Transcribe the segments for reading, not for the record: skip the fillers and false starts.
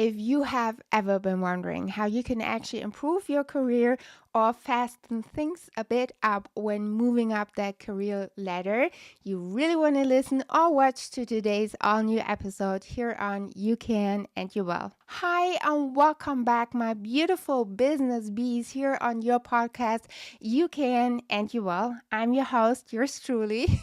If you have ever been wondering how you can actually improve your career or fasten things a bit up when moving up that career ladder, you really want to listen or watch to today's all new episode here on You Can and You Will. Hi, and welcome back, my beautiful business bees, here on your podcast, You Can and You Will. I'm your host, yours truly.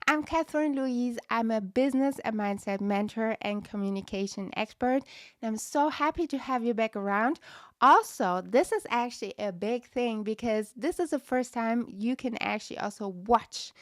I'm Catherine Louise. I'm a business and mindset mentor and communication expert. And I'm so happy to have you back around. Also, this is actually a big thing because this is the first time you can actually also watch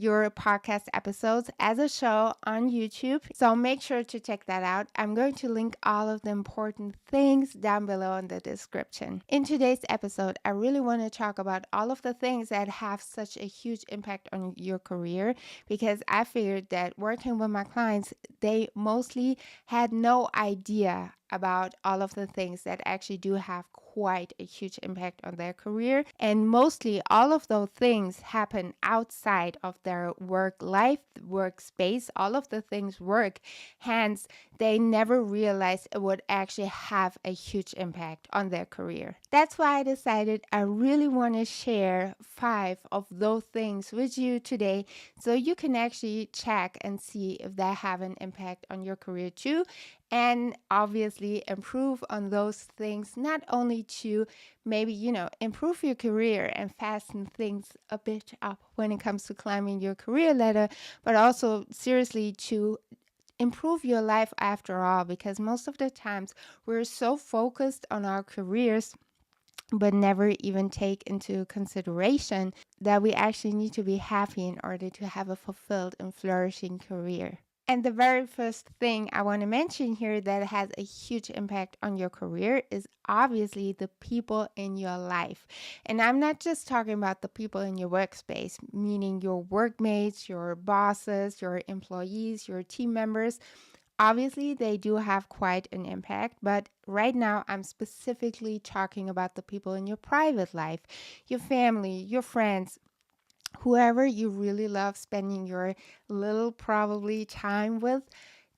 your podcast episodes as a show on YouTube. So make sure to check that out. I'm going to link all of the important things down below in the description. In today's episode, I really want to talk about all of the things that have such a huge impact on your career, because I figured that working with my clients, they mostly had no idea about all of the things that actually do have quite a huge impact on their career. And mostly all of those things happen outside of their work life, workspace. All of the things work. Hence, they never realized it would actually have a huge impact on their career. That's why I decided I really want to share 5 of those things with you today so you can actually check and see if they have an impact on your career too. And obviously improve on those things, not only to maybe, improve your career and fasten things a bit up when it comes to climbing your career ladder, but also seriously to improve your life after all, because most of the times we're so focused on our careers but never even take into consideration that we actually need to be happy in order to have a fulfilled and flourishing career. And the very first thing I want to mention here that has a huge impact on your career is obviously the people in your life. And I'm not just talking about the people in your workspace, meaning your workmates, your bosses, your employees, your team members. Obviously, they do have quite an impact, but right now I'm specifically talking about the people in your private life, your family, your friends, whoever you really love spending your little probably time with.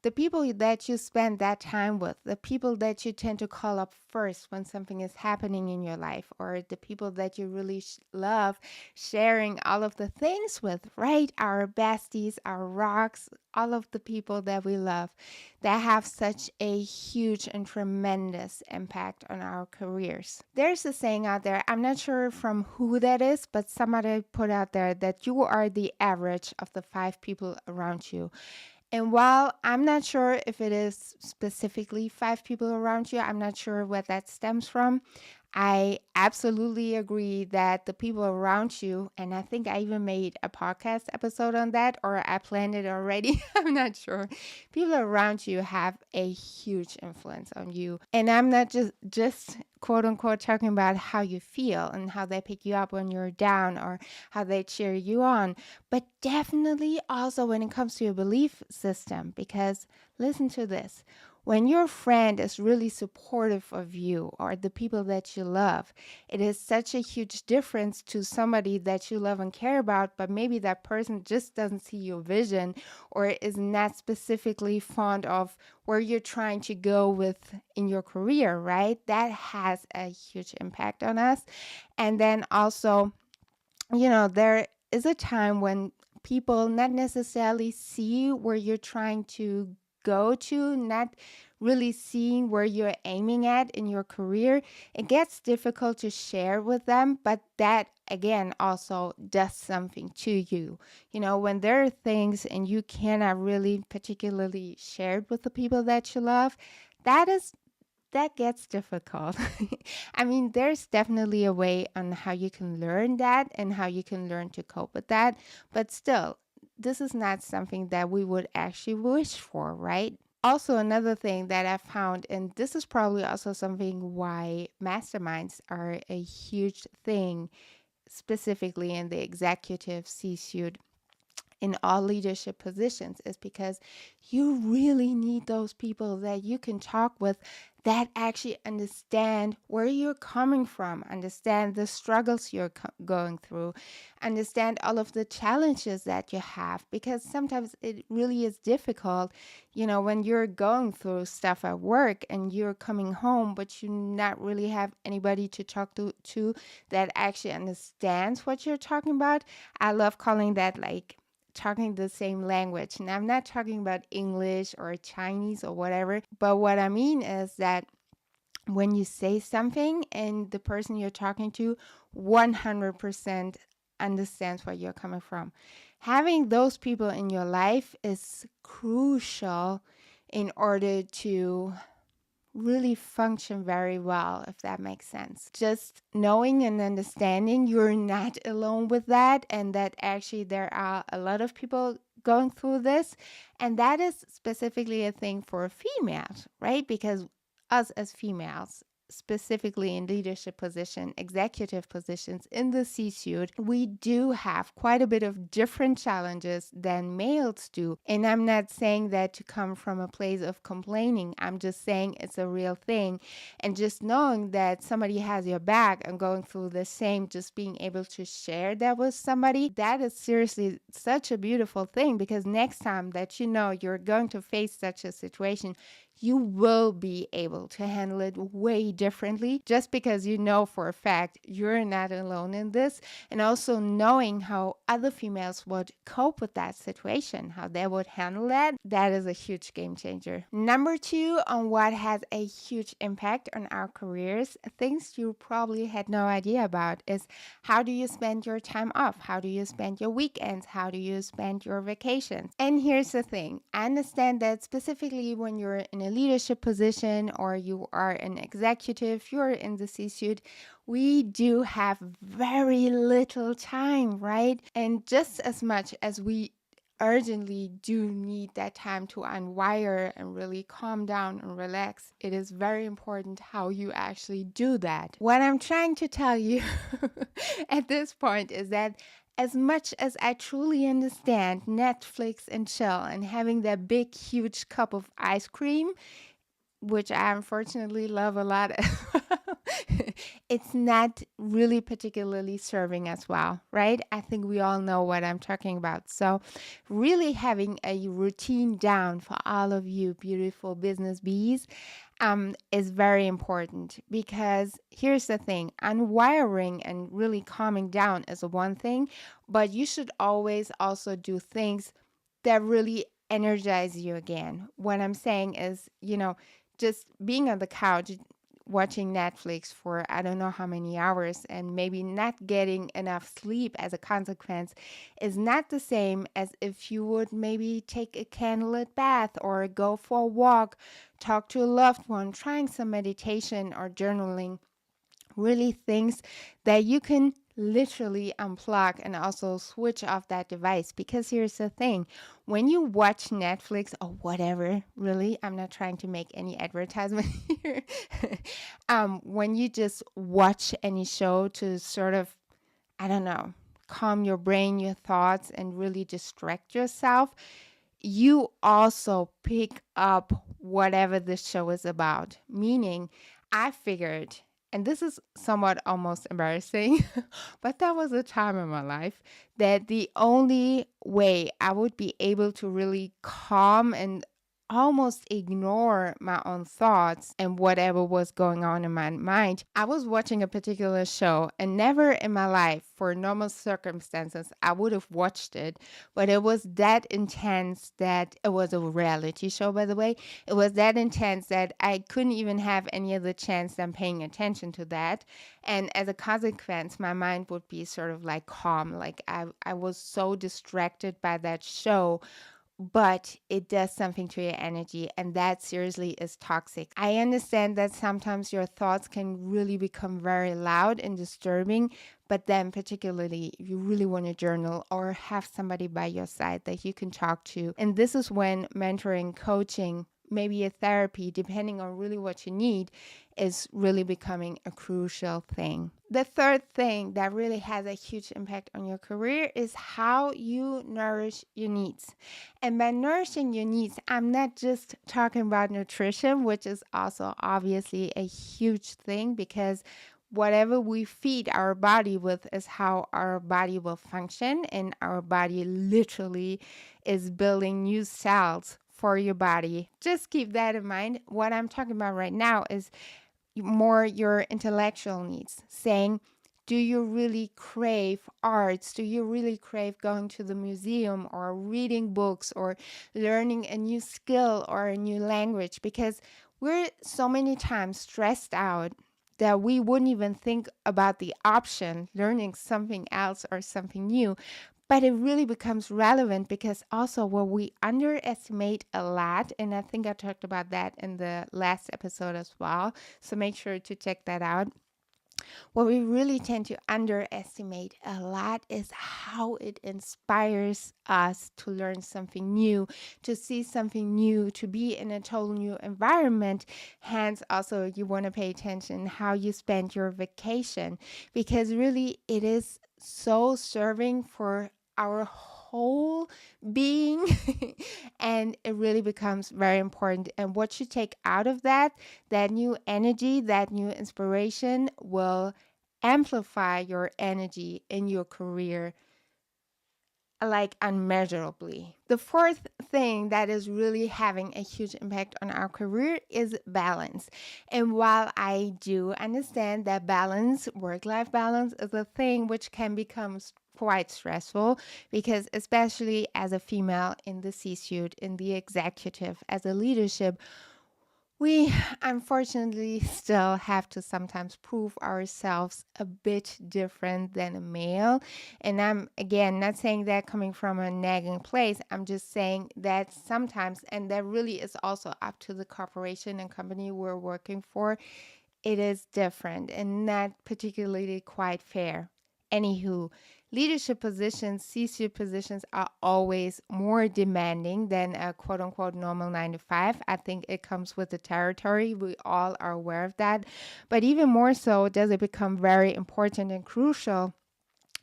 The people that you spend that time with, the people that you tend to call up first when something is happening in your life, or the people that you really love sharing all of the things with, right? Our besties, our rocks, all of the people that we love, that have such a huge and tremendous impact on our careers. There's a saying out there, I'm not sure from who that is, but somebody put out there that you are the average of the 5 people around you. And while I'm not sure if it is specifically 5 people around you, I'm not sure where that stems from. I absolutely agree that the people around you, and I think I even made a podcast episode on that, or I planned it already. I'm not sure. People around you have a huge influence on you. And I'm not just quote unquote talking about how you feel and how they pick you up when you're down or how they cheer you on, but definitely also when it comes to your belief system. Because listen to this. When your friend is really supportive of you or the people that you love, it is such a huge difference to somebody that you love and care about, but maybe that person just doesn't see your vision or is not specifically fond of where you're trying to go with in your career, right? That has a huge impact on us. And then also, there is a time when people not necessarily see where you're trying to go to, not really seeing where you're aiming at in your career. It gets difficult to share with them, but that again also does something to you. When there are things and you cannot really particularly share it with the people that you love, that gets difficult. I mean, there's definitely a way on how you can learn that and how you can learn to cope with that. But still, this is not something that we would actually wish for, right? Also, another thing that I found, and this is probably also something why masterminds are a huge thing, specifically in the executive C-suite, in all leadership positions is because you really need those people that you can talk with that actually understand where you're coming from, understand the struggles you're going through, understand all of the challenges that you have, because sometimes it really is difficult, when you're going through stuff at work and you're coming home, but you not really have anybody to talk to that actually understands what you're talking about. I love calling that like talking the same language. And I'm not talking about English or Chinese or whatever, but what I mean is that when you say something and the person you're talking to 100% understands where you're coming from. Having those people in your life is crucial in order to really function very well, if that makes sense. Just knowing and understanding you're not alone with that, and that actually there are a lot of people going through this, and that is specifically a thing for females, right? Because us as females, specifically in leadership position, executive positions in the C-suite, we do have quite a bit of different challenges than males do. And I'm not saying that to come from a place of complaining. I'm just saying it's a real thing. And just knowing that somebody has your back and going through the same, just being able to share that with somebody, that is seriously such a beautiful thing, because next time that you're going to face such a situation, you will be able to handle it way differently, just because you know for a fact you're not alone in this. And also knowing how other females would cope with that situation, how they would handle that is a huge game changer. Number 2, on what has a huge impact on our careers, things you probably had no idea about, is how do you spend your time off? How do you spend your weekends? How do you spend your vacations? And here's the thing. I understand that specifically when you're in a leadership position or you are an executive, you're in the C-suite, we do have very little time, right? And just as much as we urgently do need that time to unwire and really calm down and relax, it is very important how you actually do that. What I'm trying to tell you at this point is that as much as I truly understand Netflix and chill and having that big, huge cup of ice cream, which I unfortunately love a lot, it's not really particularly serving us well, right? I think we all know what I'm talking about. So really having a routine down for all of you beautiful business bees is very important, because here's the thing, unwiring and really calming down is one thing, but you should always also do things that really energize you again. What I'm saying is, just being on the couch watching Netflix for I don't know how many hours and maybe not getting enough sleep as a consequence is not the same as if you would maybe take a candlelit bath or go for a walk, talk to a loved one, trying some meditation or journaling. Really things that you can literally unplug and also switch off that device. Because here's the thing, when you watch Netflix or whatever, really, I'm not trying to make any advertisement here. When you just watch any show to sort of, I don't know, calm your brain, your thoughts, and really distract yourself, you also pick up whatever the show is about. Meaning, I figured, and this is somewhat almost embarrassing, but that was a time in my life that the only way I would be able to really calm and almost ignore my own thoughts and whatever was going on in my mind, I was watching a particular show, and never in my life, for normal circumstances, I would have watched it, but it was that intense that it was a reality show, by the way. It was that intense that I couldn't even have any other chance than paying attention to that. And as a consequence, my mind would be sort of like calm. Like I was so distracted by that show, but it does something to your energy, and that seriously is toxic. I understand that sometimes your thoughts can really become very loud and disturbing, but then particularly if you really want to journal or have somebody by your side that you can talk to. And this is when mentoring, coaching maybe a therapy, depending on really what you need, is really becoming a crucial thing. The third thing that really has a huge impact on your career is how you nourish your needs. And by nourishing your needs, I'm not just talking about nutrition, which is also obviously a huge thing, because whatever we feed our body with is how our body will function, and our body literally is building new cells for your body. Just keep that in mind. What I'm talking about right now is more your intellectual needs, saying, do you really crave arts? Do you really crave going to the museum or reading books or learning a new skill or a new language? Because we're so many times stressed out that we wouldn't even think about the option learning something else or something new. But it really becomes relevant because also what we underestimate a lot, and I think I talked about that in the last episode as well, so make sure to check that out. What we really tend to underestimate a lot is how it inspires us to learn something new, to see something new, to be in a total new environment. Hence, also, you want to pay attention how you spend your vacation, because really it is so serving for our whole being and it really becomes very important. And what you take out of that, that new energy, that new inspiration will amplify your energy in your career like unmeasurably. The fourth thing that is really having a huge impact on our career is balance. And while I do understand that balance, work-life balance, is a thing which can become quite stressful, because especially as a female in the C-suite, in the executive, as a leadership, we unfortunately still have to sometimes prove ourselves a bit different than a male. And I'm, again, not saying that coming from a nagging place. I'm just saying that sometimes, and that really is also up to the corporation and company we're working for, it is different and not particularly quite fair. Anywho, leadership positions, C-suite positions are always more demanding than a quote unquote normal 9 to 5. I think it comes with the territory. We all are aware of that. But even more so, does it become very important and crucial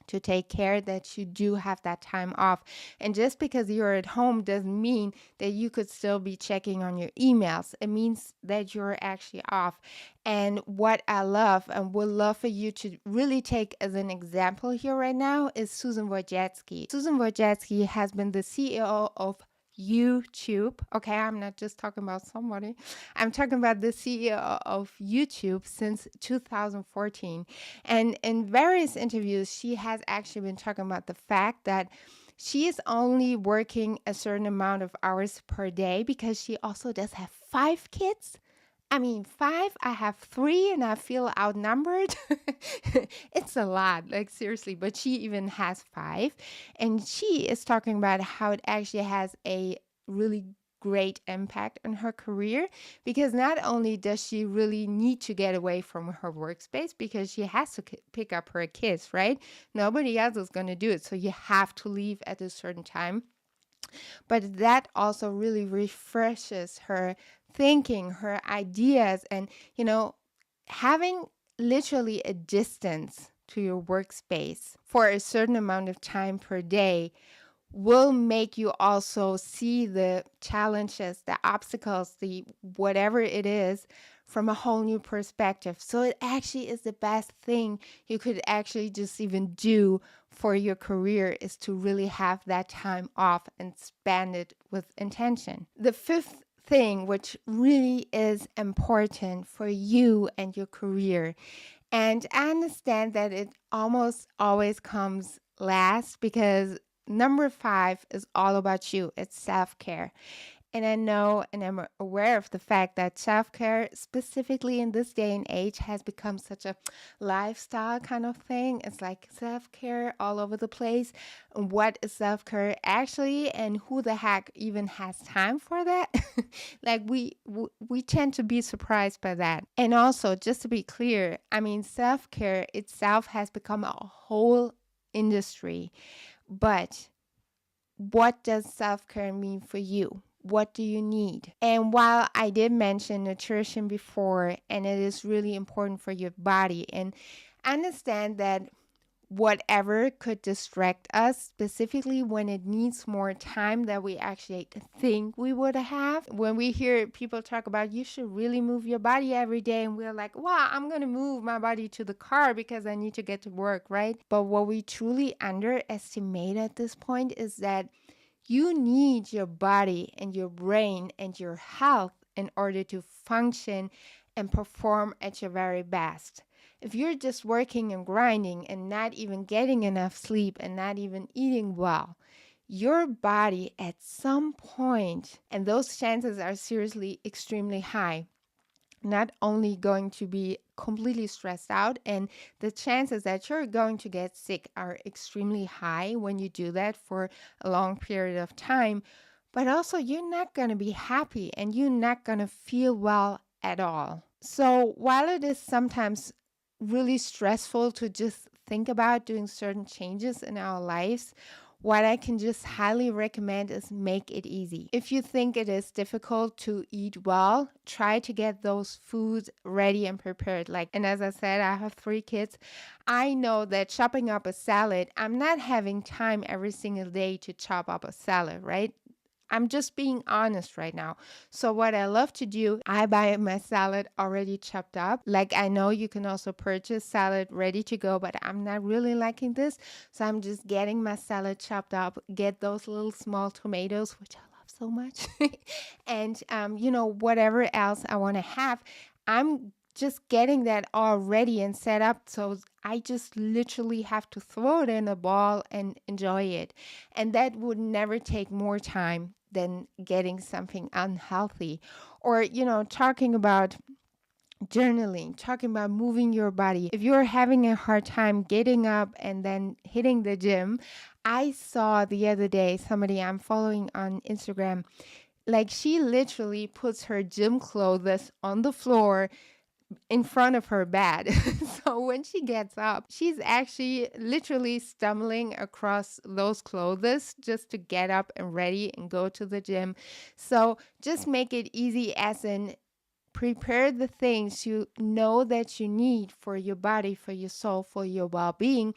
to take care that you do have that time off. And just because you're at home doesn't mean that you could still be checking on your emails. It means that you're actually off. And what I love and would love for you to really take as an example here right now is Susan Wojcicki. Susan Wojcicki has been the CEO of YouTube. Okay, I'm not just talking about somebody. I'm talking about the CEO of YouTube since 2014. And in various interviews, she has actually been talking about the fact that she is only working a certain amount of hours per day because she also does have 5 kids. I mean, 5, I have 3, and I feel outnumbered. It's a lot, like seriously, but she even has 5. And she is talking about how it actually has a really great impact on her career, because not only does she really need to get away from her workspace because she has to pick up her kids, right? Nobody else is going to do it. So you have to leave at a certain time. But that also really refreshes her thinking, her ideas, and, having literally a distance to your workspace for a certain amount of time per day will make you also see the challenges, the obstacles, the whatever it is from a whole new perspective. So it actually is the best thing you could actually just even do for your career, is to really have that time off and spend it with intention. The fifth thing, which really is important for you and your career, and I understand that it almost always comes last, because number 5 is all about you. It's self-care. And I know and I'm aware of the fact that self-care, specifically in this day and age, has become such a lifestyle kind of thing. It's like self-care all over the place. And what is self-care actually, and who the heck even has time for that? Like we tend to be surprised by that. And also, just to be clear, I mean, self-care itself has become a whole industry. But what does self-care mean for you? what do you need? And while I did mention nutrition before, and it is really important for your body, and understand that whatever could distract us, specifically when it needs more time that we actually think we would have. When we hear people talk about you should really move your body every day, and we're like, wow, I'm going to move my body to the car because I need to get to work, right? But what we truly underestimate at this point is that you need your body and your brain and your health in order to function and perform at your very best. If you're just working and grinding and not even getting enough sleep and not even eating well, your body at some point, and those chances are seriously extremely high, not only going to be completely stressed out, and the chances that you're going to get sick are extremely high when you do that for a long period of time, but also you're not going to be happy and you're not going to feel well at all. So while it is sometimes really stressful to just think about doing certain changes in our lives, what I can just highly recommend is make it easy. If you think it is difficult to eat well, try to get those foods ready and prepared. And as I said, I have 3 kids. I know that chopping up a salad, I'm not having time every single day to chop up a salad, right? I'm just being honest right now. So what I love to do, I buy my salad already chopped up. I know you can also purchase salad ready to go, but I'm not really liking this. So I'm just getting my salad chopped up, get those little small tomatoes, which I love so much. And, whatever else I want to have, I'm just getting that all ready and set up. So I just literally have to throw it in a bowl and enjoy it. And that would never take more time than getting something unhealthy. Or, talking about journaling, talking about moving your body. If you're having a hard time getting up and then hitting the gym, I saw the other day somebody I'm following on Instagram, she literally puts her gym clothes on the floor in front of her bed. So when she gets up, she's actually literally stumbling across those clothes just to get up and ready and go to the gym. So just make it easy, as in prepare the things you know that you need for your body, for your soul, for your well-being.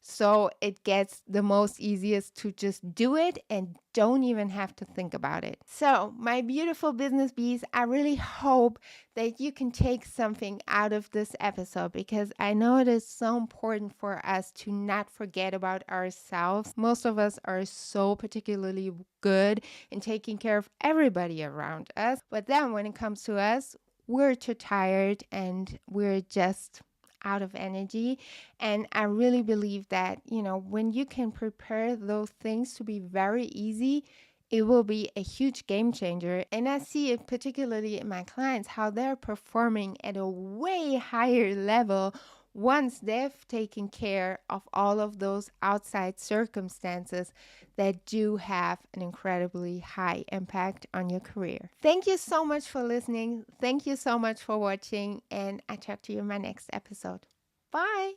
So it gets the most easiest to just do it and don't even have to think about it. So my beautiful business bees, I really hope that you can take something out of this episode, because I know it is so important for us to not forget about ourselves. Most of us are so particularly good in taking care of everybody around us. But then when it comes to us, we're too tired and we're just out of energy. And I really believe that, when you can prepare those things to be very easy, it will be a huge game changer. And I see it particularly in my clients, how they're performing at a way higher level once they've taken care of all of those outside circumstances that do have an incredibly high impact on your career. Thank you so much for listening. Thank you so much for watching. And I talk to you in my next episode. Bye.